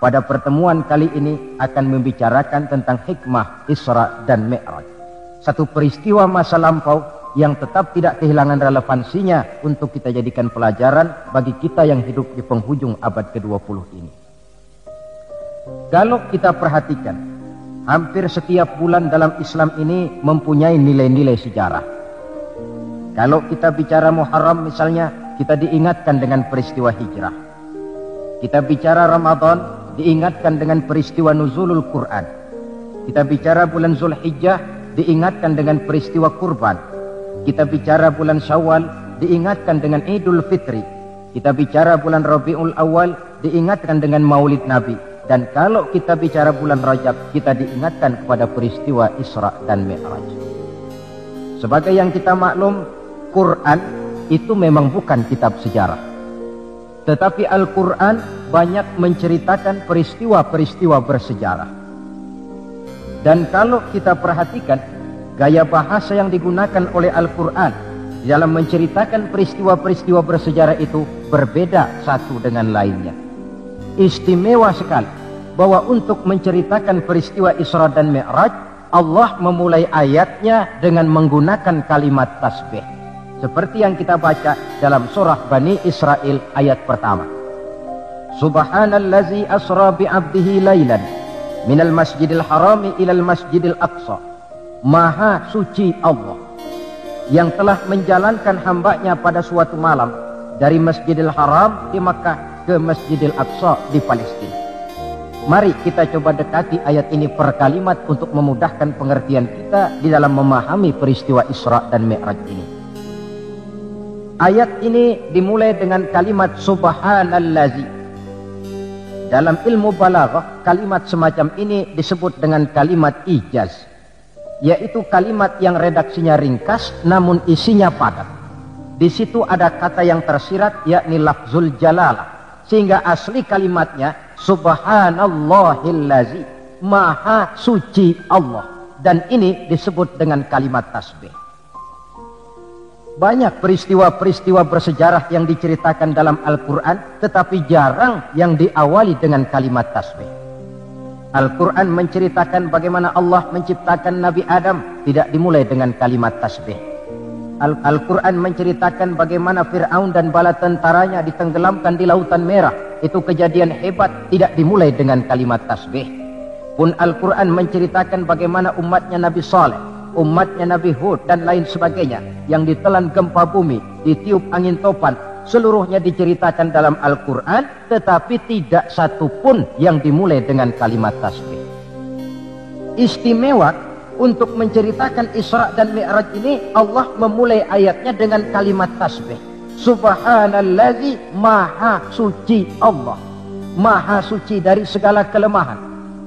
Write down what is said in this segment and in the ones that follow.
pada pertemuan kali ini akan membicarakan tentang hikmah Isra dan Mi'raj. Satu peristiwa masa lampau yang tetap tidak kehilangan relevansinya untuk kita jadikan pelajaran bagi kita yang hidup di penghujung abad ke-20 ini. Kalau kita perhatikan, hampir setiap bulan dalam Islam ini mempunyai nilai-nilai sejarah. Kalau kita bicara Muharram misalnya, kita diingatkan dengan peristiwa hijrah. Kita bicara Ramadan, diingatkan dengan peristiwa nuzulul Quran. Kita bicara bulan Zulhijjah, diingatkan dengan peristiwa kurban. Kita bicara bulan Syawal, diingatkan dengan Idul Fitri. Kita bicara bulan Rabiul Awal, diingatkan dengan Maulid Nabi. Dan kalau kita bicara bulan Rajab, kita diingatkan kepada peristiwa Isra dan Mi'raj. Sebagai yang kita maklum, Quran itu memang bukan kitab sejarah. Tetapi Al-Quran banyak menceritakan peristiwa-peristiwa bersejarah. Dan kalau kita perhatikan, gaya bahasa yang digunakan oleh Al-Quran dalam menceritakan peristiwa-peristiwa bersejarah itu berbeda satu dengan lainnya. Istimewa sekali bahwa untuk menceritakan peristiwa Isra dan Mi'raj, Allah memulai ayatnya dengan menggunakan kalimat tasbih. Seperti yang kita baca dalam surah Bani Israel ayat pertama. Subhanallazi asra bi'abdihi laylan minal masjidil harami ilal masjidil aqsa. Maha suci Allah yang telah menjalankan hambanya pada suatu malam dari Masjidil Haram di Makkah ke Masjidil Aqsa di Palestina. Mari kita coba dekati ayat ini per kalimat untuk memudahkan pengertian kita di dalam memahami peristiwa Isra dan Mi'raj ini. Ayat ini dimulai dengan kalimat subhanallazi. Dalam ilmu balaghah, kalimat semacam ini disebut dengan kalimat ijaz, yaitu kalimat yang redaksinya ringkas namun isinya padat. Di situ ada kata yang tersirat, yakni lafzul jalalah, sehingga asli kalimatnya subhanallahillazi, maha suci Allah, dan ini disebut dengan kalimat tasbih. Banyak peristiwa-peristiwa bersejarah yang diceritakan dalam Al-Quran, tetapi jarang yang diawali dengan kalimat tasbih. Al-Quran menceritakan bagaimana Allah menciptakan Nabi Adam, tidak dimulai dengan kalimat tasbih. Al-Quran menceritakan bagaimana Fir'aun dan bala tentaranya ditenggelamkan di Lautan Merah. Itu kejadian hebat, tidak dimulai dengan kalimat tasbih. Pun Al-Quran menceritakan bagaimana umatnya Nabi Saleh, umatnya Nabi Hud dan lain sebagainya yang ditelan gempa bumi, ditiup angin topan, seluruhnya diceritakan dalam Al-Quran, tetapi tidak satu pun yang dimulai dengan kalimat tasbih. Istimewa untuk menceritakan Isra dan Mi'raj ini, Allah memulai ayatnya dengan kalimat tasbih. Subhanallazi, maha suci Allah, maha suci dari segala kelemahan,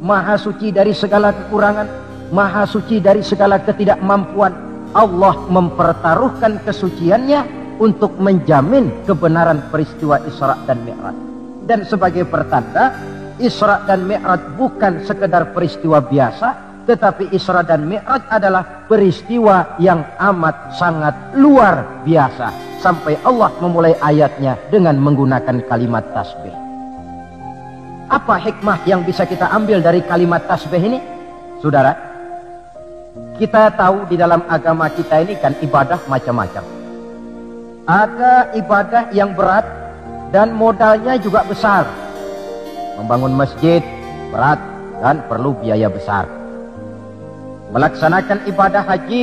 maha suci dari segala kekurangan, maha suci dari segala ketidakmampuan. Allah mempertaruhkan kesuciannya untuk menjamin kebenaran peristiwa Isra dan Mi'raj. Dan sebagai pertanda, Isra dan Mi'raj bukan sekedar peristiwa biasa, tetapi Isra dan Mi'raj adalah peristiwa yang amat sangat luar biasa, sampai Allah memulai ayatnya dengan menggunakan kalimat tasbih. Apa hikmah yang bisa kita ambil dari kalimat tasbih ini? Saudara, kita tahu di dalam agama kita ini kan ibadah macam-macam. Ada ibadah yang berat dan modalnya juga besar. Membangun masjid berat dan perlu biaya besar. Melaksanakan ibadah haji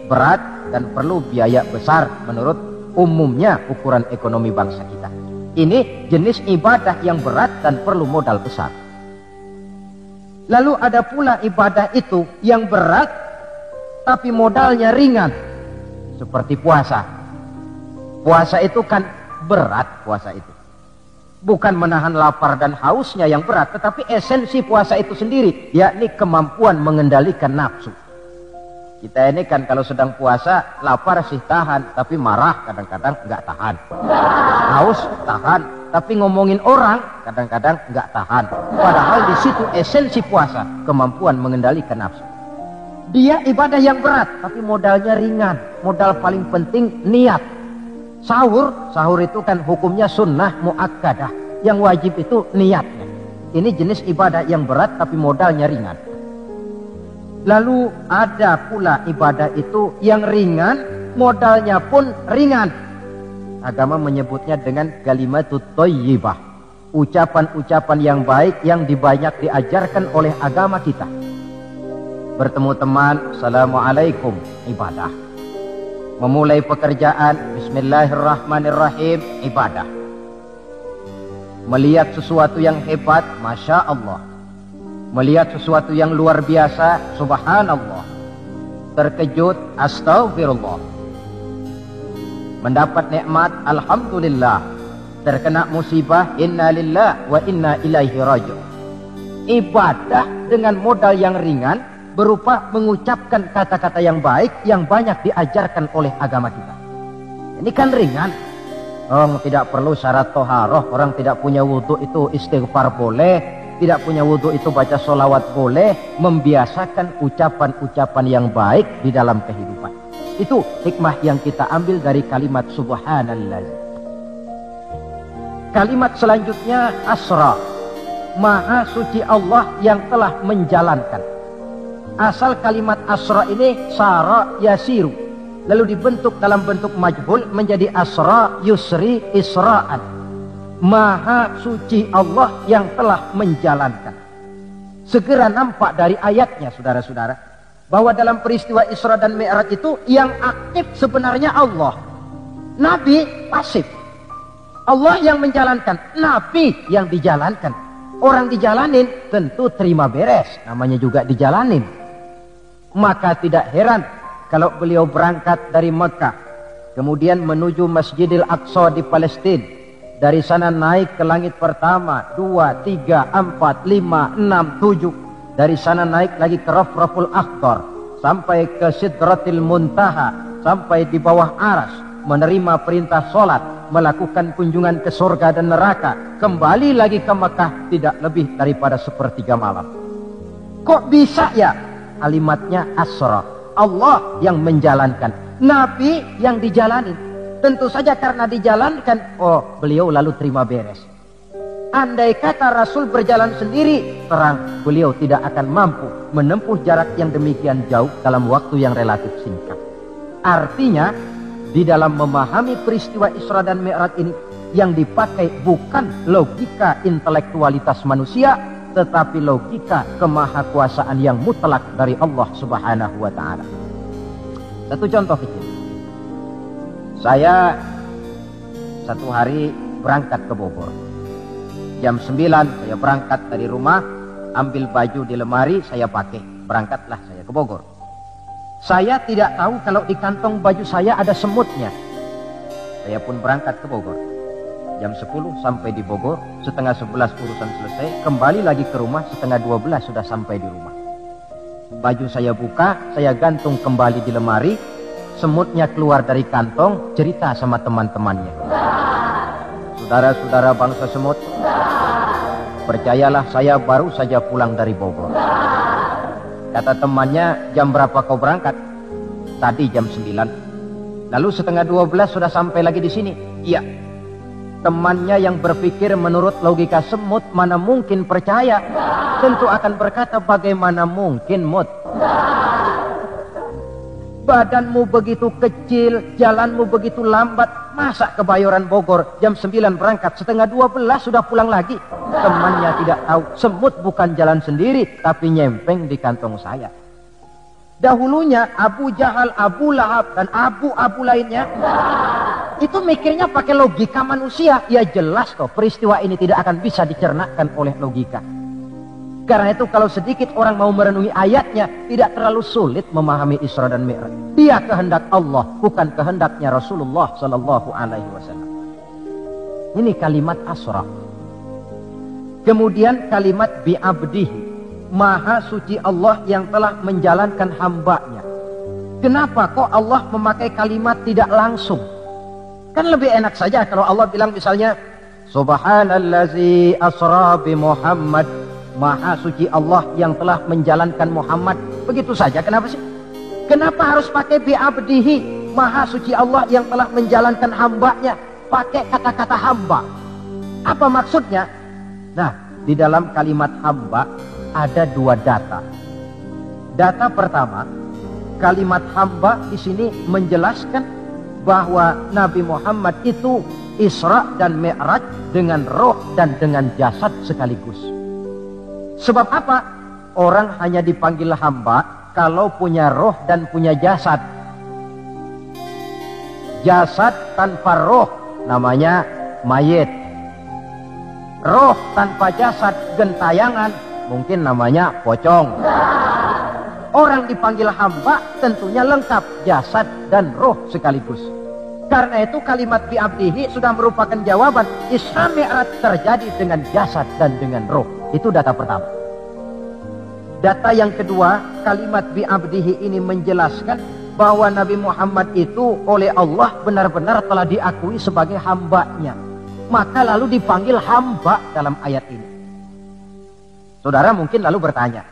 berat dan perlu biaya besar menurut umumnya ukuran ekonomi bangsa kita. Ini jenis ibadah yang berat dan perlu modal besar. Lalu ada pula ibadah itu yang berat tapi modalnya ringan, seperti puasa. Puasa itu kan berat, puasa itu bukan menahan lapar dan hausnya yang berat, tetapi esensi puasa itu sendiri, yakni kemampuan mengendalikan nafsu. Kita ini kan kalau sedang puasa, lapar sih tahan, tapi marah kadang-kadang nggak tahan. Haus tahan, tapi ngomongin orang kadang-kadang nggak tahan. Padahal di situ esensi puasa, kemampuan mengendalikan nafsu. Dia ibadah yang berat, tapi modalnya ringan. Modal paling penting niat. Sahur itu kan hukumnya sunnah muakkadah. Yang wajib itu niatnya. Ini jenis ibadah yang berat tapi modalnya ringan. Lalu ada pula ibadah itu yang ringan, modalnya pun ringan. Agama menyebutnya dengan kalimatut thayyibah, ucapan-ucapan yang baik yang banyak diajarkan oleh agama kita. Bertemu teman, assalamualaikum, ibadah. Memulai pekerjaan, bismillahirrahmanirrahim, ibadah. Melihat sesuatu yang hebat, masya Allah. Melihat sesuatu yang luar biasa, subhanallah. Terkejut, astagfirullah. Mendapat nikmat, alhamdulillah. Terkena musibah, inna lillah wa inna ilaihi raji'un. Ibadah dengan modal yang ringan berupa mengucapkan kata-kata yang baik yang banyak diajarkan oleh agama kita. Ini kan ringan. Orang tidak perlu syarat toharoh, orang tidak punya wudhu itu istighfar boleh. Tidak punya wudhu itu baca sholawat boleh. Membiasakan ucapan-ucapan yang baik di dalam kehidupan. Itu hikmah yang kita ambil dari kalimat subhanallah. Kalimat selanjutnya asra. Maha suci Allah yang telah menjalankan. Asal kalimat asra ini sara yasiru. Lalu dibentuk dalam bentuk majhul menjadi asra yusri isra'an. Maha suci Allah yang telah menjalankan. Segera nampak dari ayatnya saudara-saudara, bahwa dalam peristiwa Isra dan Mi'raj itu yang aktif sebenarnya Allah. Nabi pasif. Allah yang menjalankan, Nabi yang dijalankan. Orang dijalanin tentu terima beres, namanya juga dijalanin. Maka tidak heran kalau beliau berangkat dari Mekah, kemudian menuju Masjidil Aqsa di Palestina. Dari sana naik ke langit pertama, 2, 3, 4, 5, 6, 7. Dari sana naik lagi ke Rafraful Akhdar, sampai ke Sidratil Muntaha, sampai di bawah Aras, menerima perintah sholat, melakukan kunjungan ke surga dan neraka, kembali lagi ke Mekah tidak lebih daripada 1/3 malam. Kok bisa ya? Kalimatnya asra. Allah yang menjalankan, Nabi yang dijalanin. Tentu saja karena dijalankan, oh beliau lalu terima beres. Andai kata Rasul berjalan sendiri, terang beliau tidak akan mampu menempuh jarak yang demikian jauh dalam waktu yang relatif singkat. Artinya, di dalam memahami peristiwa Isra dan Mi'raj ini, yang dipakai bukan logika intelektualitas manusia, tetapi logika kemahakuasaan yang mutlak dari Allah Subhanahu wa Ta'ala. Satu contoh kecil. Saya satu hari berangkat ke Bogor. Jam 9 saya berangkat dari rumah, ambil baju di lemari, saya pakai. Berangkatlah saya ke Bogor. Saya tidak tahu kalau di kantong baju saya ada semutnya. Saya pun berangkat ke Bogor. Jam 10 sampai di Bogor, 10:30 urusan selesai, kembali lagi ke rumah, 11:30 sudah sampai di rumah. Baju saya buka, saya gantung kembali di lemari. Semutnya keluar dari kantong, cerita sama teman-temannya. Saudara-saudara bangsa semut, percayalah saya baru saja pulang dari Bogor. Kata temannya, jam berapa kau berangkat? Tadi jam 9. Lalu 11:30 sudah sampai lagi di sini? Iya. Temannya yang berpikir menurut logika semut, mana mungkin percaya. Tentu akan berkata, bagaimana mungkin mut? Badanmu begitu kecil, jalanmu begitu lambat, masa ke Bayoran Bogor jam 9 berangkat, 11:30 sudah pulang lagi? Temannya tidak tahu, semut bukan jalan sendiri, tapi nyempeng di kantong saya. Dahulunya Abu Jahal, Abu Lahab, dan abu-abu lainnya, itu mikirnya pakai logika manusia. Ya jelas kok, peristiwa ini tidak akan bisa dicernakkan oleh logika. Karena itu kalau sedikit orang mau merenungi ayatnya, tidak terlalu sulit memahami Isra dan Mi'raj. Dia kehendak Allah, bukan kehendaknya Rasulullah Sallallahu Alaihi Wasallam. Ini kalimat asra. Kemudian kalimat bi'abdihi, maha suci Allah yang telah menjalankan hambanya. Kenapa kok Allah memakai kalimat tidak langsung? Kan lebih enak saja kalau Allah bilang misalnya, Subhanallazi asra bi Muhammad, maha suci Allah yang telah menjalankan Muhammad. Begitu saja, kenapa sih? Kenapa harus pakai bi'abdihi, maha suci Allah yang telah menjalankan hambanya? Pakai kata-kata hamba. Apa maksudnya? Nah, di dalam kalimat hamba ada dua data. Data pertama, kalimat hamba di sini menjelaskan bahwa Nabi Muhammad itu Isra dan Mi'raj dengan roh dan dengan jasad sekaligus. Sebab apa? Orang hanya dipanggil hamba kalau punya roh dan punya jasad. Jasad tanpa roh namanya mayit. Roh tanpa jasad gentayangan, mungkin namanya pocong. Orang dipanggil hamba tentunya lengkap jasad dan roh sekaligus. Karena itu kalimat bi'abdihi sudah merupakan jawaban Isra Mi'raj terjadi dengan jasad dan dengan roh. Itu data pertama. Data yang kedua, kalimat bi'abdihi ini menjelaskan bahwa Nabi Muhammad itu oleh Allah benar-benar telah diakui sebagai hambanya. Maka lalu dipanggil hamba dalam ayat ini. Saudara mungkin lalu bertanya,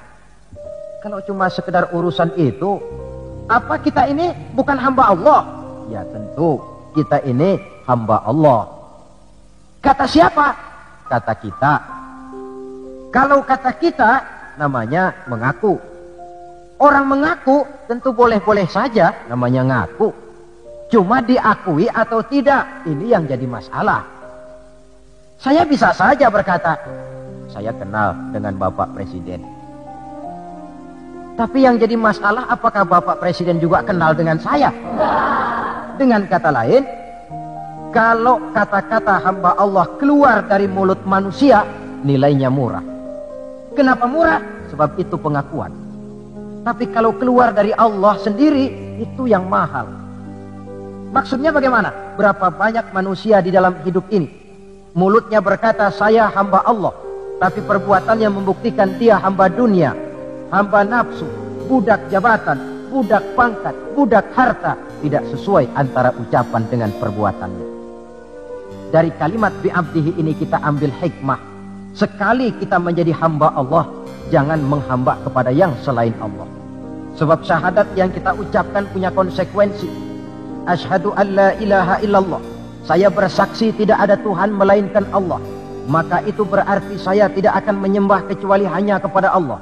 kalau cuma sekedar urusan itu, apa kita ini bukan hamba Allah? Ya tentu, kita ini hamba Allah. Kata siapa? Kata kita. Kalau kata kita, namanya mengaku. Orang mengaku tentu boleh-boleh saja, namanya ngaku. Cuma diakui atau tidak, ini yang jadi masalah. Saya bisa saja berkata, saya kenal dengan Bapak Presiden. Tapi yang jadi masalah, apakah Bapak Presiden juga kenal dengan saya? Dengan kata lain, kalau kata-kata hamba Allah keluar dari mulut manusia, nilainya murah. Kenapa murah? Sebab itu pengakuan. Tapi kalau keluar dari Allah sendiri, itu yang mahal. Maksudnya bagaimana? Berapa banyak manusia di dalam hidup ini, mulutnya berkata saya hamba Allah, tapi perbuatannya membuktikan dia hamba dunia, hamba nafsu, budak jabatan, budak pangkat, budak harta. Tidak sesuai antara ucapan dengan perbuatannya. Dari kalimat bi'abdihi ini kita ambil hikmah. Sekali kita menjadi hamba Allah, jangan menghamba kepada yang selain Allah. Sebab syahadat yang kita ucapkan punya konsekuensi. Asyhadu an la ilaha illallah. Saya bersaksi tidak ada Tuhan melainkan Allah. Maka itu berarti saya tidak akan menyembah kecuali hanya kepada Allah.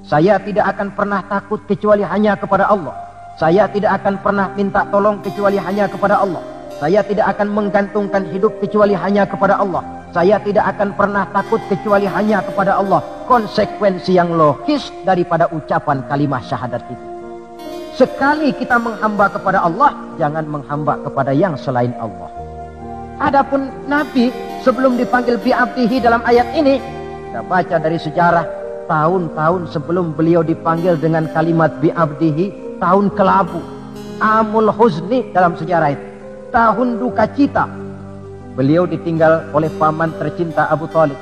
Saya tidak akan pernah takut kecuali hanya kepada Allah. Saya tidak akan pernah minta tolong kecuali hanya kepada Allah. Saya tidak akan menggantungkan hidup kecuali hanya kepada Allah. Saya tidak akan pernah takut kecuali hanya kepada Allah. Konsekuensi yang logis daripada ucapan kalimat syahadat itu. Sekali kita menghamba kepada Allah, jangan menghamba kepada yang selain Allah. Adapun Nabi sebelum dipanggil bi'abdihi dalam ayat ini, kita baca dari sejarah, tahun-tahun sebelum beliau dipanggil dengan kalimat bi'abdihi, tahun kelabu, amul huzni dalam sejarah itu, tahun duka cita. Beliau ditinggal oleh paman tercinta Abu Thalib.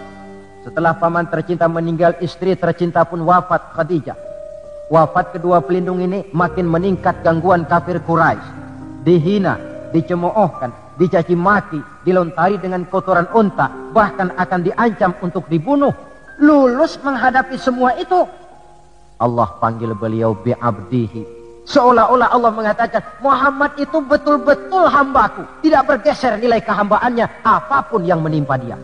Setelah paman tercinta meninggal, istri tercinta pun wafat, Khadijah. Wafat kedua pelindung ini makin meningkat gangguan kafir Quraisy. Dihina, dicemoohkan, dicaci maki, dilontari dengan kotoran unta, bahkan akan diancam untuk dibunuh. Lulus menghadapi semua itu, Allah panggil beliau bi'abdihi. Seolah-olah Allah mengatakan, Muhammad itu betul-betul hambaku, tidak bergeser nilai kehambaannya apapun yang menimpa dia.